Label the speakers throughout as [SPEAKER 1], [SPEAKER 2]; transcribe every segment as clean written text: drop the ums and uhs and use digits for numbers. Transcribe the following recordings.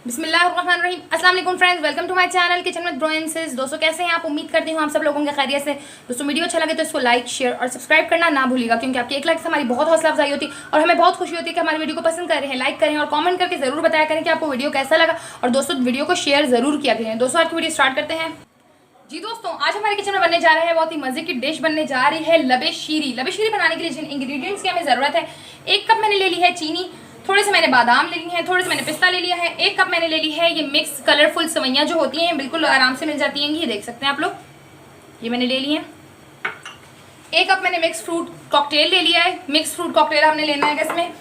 [SPEAKER 1] बिस्मिल्लाहिर्रहमानिर्रहीम। अस्सलाम वालेकुम friends, welcome to my channel kitchen with ब्रोइंसेस। दोस्तों कैसे हैं आप? उम्मीद करती हूँ आप सब लोगों के खैरियत से। दोस्तों वीडियो अच्छा लगे तो इसको लाइक शेयर और सब्सक्राइब करना ना भूलिएगा, क्योंकि आपकी एक लाइक से हमारी बहुत हौसला अफजाई होती है और हमें बहुत खुशी होती है कि हमारी वीडियो को पसंद कर रहे हैं। लाइक करें और कॉमेंट करके जरूर बताया करें कि आपको वीडियो कैसा लगा, और दोस्तों वीडियो को शेयर जरूर किया करें। दोस्तों आज की वीडियो स्टार्ट करते हैं। जी दोस्तों, आज हमारे किचन में बनने जा रहे हैं बहुत ही मजे की डिश बनने जा रही है लबे शीरी। लबे शीरी बनाने के लिए जिन इंग्रेडिएंट्स की हमें जरूरत है, 1 कप मैंने ले ली है चीनी, थोड़े से मैंने बादाम ले ली हैं, थोड़े से मैंने पिस्ता ले लिया है, 1 कप मैंने ले ली है ये मिक्स कलरफुल सवैयाँ जो होती हैं, बिल्कुल आराम से मिल जाती हैं, ये देख सकते हैं आप लोग, ये मैंने ले ली है। 1 कप मैंने मिक्स फ्रूट कॉकटेल ले लिया है। मिक्स फ्रूट कॉकटेल हमने लेना है इसमें।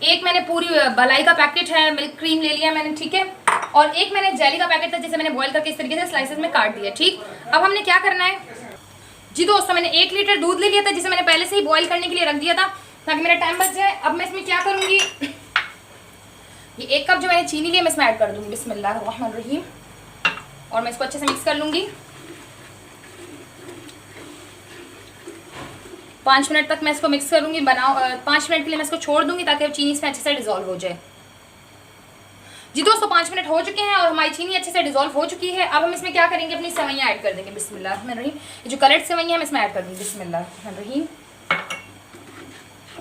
[SPEAKER 1] 1 मैंने पूरी मलाई का पैकेट है मिल्क क्रीम ले लिया मैंने, ठीक है। और 1 मैंने जेली का पैकेट था जिसे मैंने बॉईल करके इस तरीके से स्लाइसेस में काट दिया, ठीक। अब हमने क्या करना है जी दोस्तों, मैंने 1 लीटर दूध ले लिया था जिसे मैंने पहले से ही बॉईल करने के लिए रख दिया था ताकि मेरा टाइम बच जाए। अब मैं इसमें क्या करूंगी, ये 1 कप जो मैंने चीनी लिया मैं इसमें ऐड कर दूंगी बिस्मिल्लाहिर्रहमानिर्रहीम, और मैं इसको अच्छे से मिक्स कर लूंगी। 5 मिनट तक मैं इसको मिक्स करूंगी। 5 मिनट के लिए मैं इसको छोड़ दूंगी ताकि चीनी इसमें अच्छे से डिजोल्व हो जाए। जी दोस्तों 5 मिनट हो चुके हैं और हमारी चीनी अच्छे से डिजोल्व हो चुकी है। अब हम इसमें क्या करेंगे, अपनी सेवैयाँ ऐड कर देंगे बिस्मिल्लाहिर्रहमानिर्रहीम। ये जो कलर्ड सेवैयाँ मैं इसमें ऐड कर दूंगी बिस्मिल्लाहिर्रहमानिर्रहीम,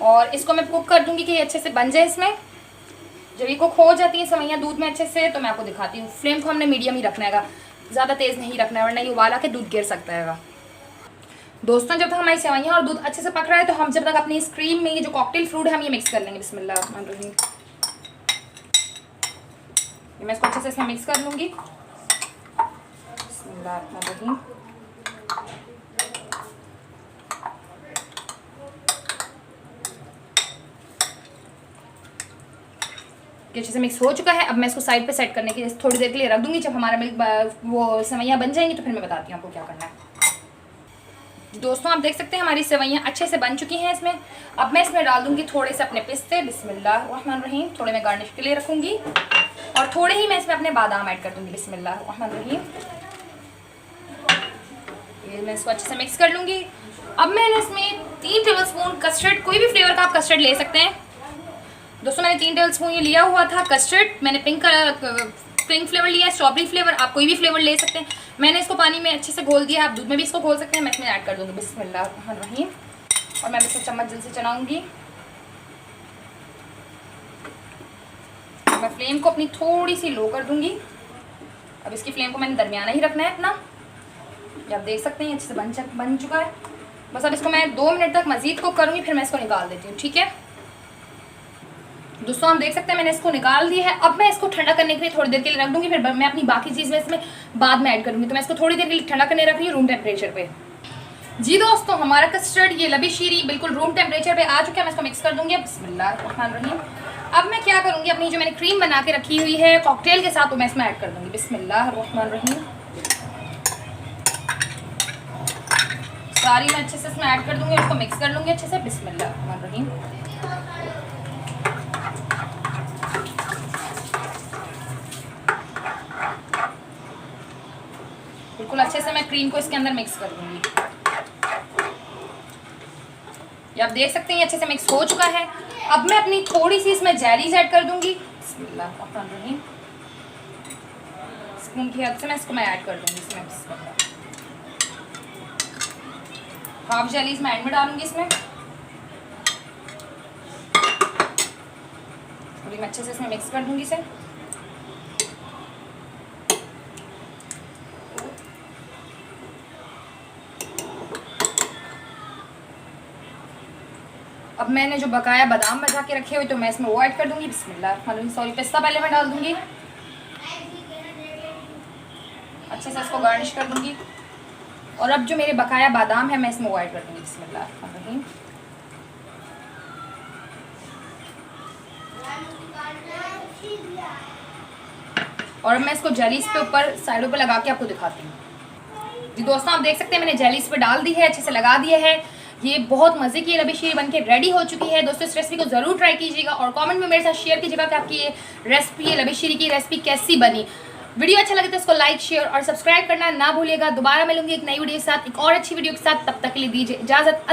[SPEAKER 1] और इसको मैं कुक कर दूंगी कि ये अच्छे से बन जाए। इसमें जब ये कुक हो जाती है सेवैयाँ दूध में अच्छे से, तो मैं आपको दिखाती हूँ। फ्लेम को हमने मीडियम ही रखना है, ज़्यादा तेज़ नहीं रखना है वरना ये उबाल के दूध गिर सकता है। दोस्तों जब तक हमारी सेवैयाँ और दूध अच्छे से पक रहा है, तो हम जब तक अपनी इस क्रीम में ये जो कॉकटेल फ्रूट है हम ये मिक्स कर लेंगे बिस्मिल्लाहिर्रहमानिर्रहीम। मैं इसको अच्छे से इसमें मिक्स कर लूँगी बिस्मिल्लाहिर्रहमानिर्रहीम। अच्छे से मिक्स हो चुका है। अब मैं इसको साइड पे सेट करने के लिए थोड़ी देर के लिए रख दूंगी। जब हमारा मिल्क वो सेवैयाँ बन जाएंगी तो फिर मैं बताती हूँ आपको क्या करना है। दोस्तों आप देख सकते हैं हमारी सेवैयाँ अच्छे से बन चुकी हैं इसमें। अब मैं इसमें डाल दूंगी थोड़े से अपने पिस्ते बिस्मिल्लाहिर्रहमानिर्रहीम, थोड़े मैं गार्निश के लिए रखूंगी, और थोड़े ही मैं इसमें अपने बादाम ऐड कर दूंगी बिस्मिल्लाहिर्रहमानिर्रहीम। ये मैं इसको अच्छे से मिक्स कर लूंगी। अब मैंने इसमें 3 टेबलस्पून कस्टर्ड, कोई भी फ्लेवर का आप कस्टर्ड ले सकते हैं। दोस्तों मैंने 3 टेबलस्पून ये लिया हुआ था कस्टर्ड। मैंने पिंक फ्लेवर लिया है, स्ट्रॉबेरी फ्लेवर, आप कोई भी फ्लेवर ले सकते हैं। मैंने इसको पानी में अच्छे से घोल दिया, आप दूध में भी इसको घोल सकते हैं। मैं इसमें ऐड कर दूँगी बिस्मिल्लाहिर्रहमानिर्रहीम, और मैं इसको चम्मच जल्द से चलाऊँगी। मैं फ्लेम को अपनी थोड़ी सी लो कर दूँगी। अब इसकी फ्लेम को मैंने दरमियाना ही रखना है अपना। ये आप देख सकते हैं अच्छे से बन चुका है। बस अब इसको मैं 2 मिनट तक मज़ीद कुक करूँगी, फिर मैं इसको निकाल देती हूँ, ठीक है। दोस्तों हम देख सकते हैं मैंने इसको निकाल दिया है। अब मैं इसको ठंडा करने के लिए थोड़ी देर के लिए रख दूंगी, फिर मैं अपनी बाकी चीज़ें इसमें बाद में ऐड करूंगी। तो मैं इसको थोड़ी देर के लिए ठंडा करने रख रही हूँ रूम टेम्परेचर पे। जी दोस्तों हमारा कस्टर्ड ये लबी शीरी बिल्कुल रूम टेम्परेचर पे आ चुका है। मैं इसको मिक्स कर दूंगी बिस्मिल्लाहिर्रहमानिर्रहीम। अब मैं क्या करूँगी, अपनी जो मैंने क्रीम बना के रखी हुई है कॉकटेल के साथ, तो मैं इसमें ऐड कर दूँगी बिस्मिल्लाहिर्रहमानिर्रहीम। सारी मैं अच्छे से इसमें ऐड कर दूँगी, उसको मिक्स कर लूँगी अच्छे से बिस्मिल्लाहिर्रहमानिर्रहीम। बिल्कुल अच्छे से मैं क्रीम को इसके अंदर मिक्स कर दूंगी। ये आप देख सकते हैं अच्छे से मिक्स हो चुका है। अब मैं अपनी थोड़ी सी इसमें जेलीज ऐड कर दूंगी बिस्मिल्लाहिर्रहमानिर्रहीम। स्पून की हेल्प से मैं इसको ऐड कर दूंगी इसमें। हाफ जेलीज मैं एंड में डालूंगी इसमें। थोड़ी मैं अच्छे से इसमें मिक्स कर दूंगी इसे। अब मैंने जो बकाया बादाम बचा के रखे हुए तो मैं इसमें वो ऐड कर दूंगी बिस्मिल्लाहिर्रहमानिर्रहीम। सॉरी पिस्ता पहले मैं डाल दूंगी, अच्छे से इसको गार्निश कर दूंगी। और अब जो मेरे बकाया बादाम है मैं इसमें वो ऐड कर दूंगी बिस्मिल्लाहिर्रहमानिर्रहीम। और मैं इसको जेलीस पे ऊपर साइडों पे लगा के आपको दिखाती हूँ। जी दोस्तों आप देख सकते हैं मैंने जेलीस पे डाल दी है, अच्छे से लगा दिया है। ये बहुत मज़े की लबी शीरी बनके रेडी हो चुकी है। दोस्तों इस रेसिपी को ज़रूर ट्राई कीजिएगा और कमेंट में मेरे साथ शेयर कीजिएगा कि आपकी ये रेसिपी, ये लबी शीरी की रेसिपी कैसी बनी। वीडियो अच्छा लगे तो इसको लाइक शेयर और सब्सक्राइब करना ना भूलिएगा। दोबारा मिलूंगी एक नई वीडियो के साथ, एक और अच्छी वीडियो के साथ। तब तक के लिए दीजिए इजाज़त।